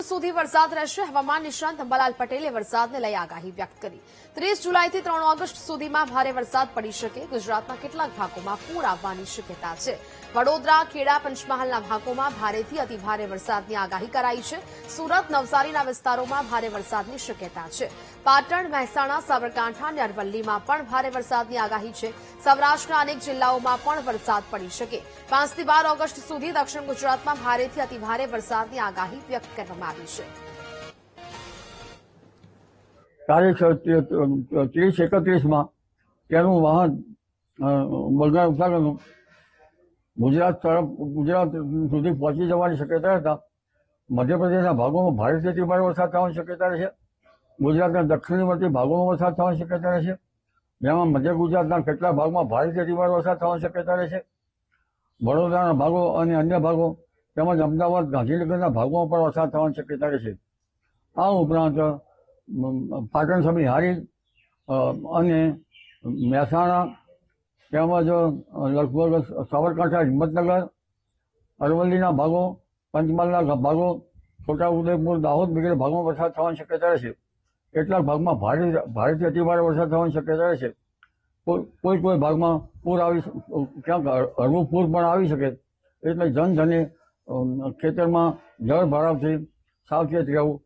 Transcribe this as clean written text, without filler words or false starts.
સુધી વરસાદ રહેશે। હવામાન નિષ્ણાંત અંબાલાલ પટેલે વરસાદને લઈ આગાહી વ્યક્ત કરી। 30 જુલાઈથી 3 ઓગસ્ટ સુધીમાં ભારે વરસાદ પડી શકે। ગુજરાતના કેટલાક ભાગોમાં પૂર આવવાની શક્યતા છે। વડોદરા, ખેડા, પંચમહાલના ભાગોમાં ભારેથી અતિભારે વરસાદની આગાહી કરાઈ છે। સુરત, નવસારીના વિસ્તારોમાં ભારે વરસાદની શક્યતા છે। પાટણ, મહેસાણા, સાબરકાંઠા અને અરવલ્લીમાં પણ ભારે વરસાદની આગાહી છે। સૌરાષ્ટ્રના અનેક જિલ્લાઓમાં પણ વરસાદ પડી શકે। 5 થી 12 ઓગસ્ટ સુધી દક્ષિણ ગુજરાતમાં ભારેથી અતિભારે વરસાદની આગાહી વ્યક્ત કરવામાં આવી છે। તારીખ 30-31માં તેનું વાહન બંગાળ ઉપસાગરનું ગુજરાત સુધી પહોંચી જવાની શક્યતા હતા। મધ્યપ્રદેશના ભાગોમાં ભારેથી અતિભારે વરસાદ થવાની શક્યતા રહેશે। ગુજરાતના દક્ષિણવર્તી ભાગોમાં વરસાદ થવાની શક્યતા રહેશે, જેમાં મધ્ય ગુજરાતના કેટલાક ભાગમાં ભારેથી અતિભારે વરસાદ થવાની શક્યતા રહેશે। વડોદરાના ભાગો અને અન્ય ભાગો તેમજ અમદાવાદ, ગાંધીનગરના ભાગોમાં પણ વરસાદ થવાની શક્યતા રહેશે। આ ઉપરાંત પાટણ સમી હારી અને મહેસાણા તેમજ લગભગ સાબરકાંઠા, હિંમતનગર, અરવલ્લીના ભાગો, પંચમહાલના ભાગો, છોટાઉદેપુર, દાહોદ વગેરે ભાગોમાં વરસાદ થવાની શક્યતા રહેશે। કેટલાક ભાગમાં ભારેથી અતિભારે વરસાદ થવાની શક્યતા રહેશે। કોઈ ભાગમાં પૂર ક્યાંક હળવું પૂર પણ આવી શકે, એટલે જનધને ખેતરમાં જળ ભરાવથી સાવચેત રહેવું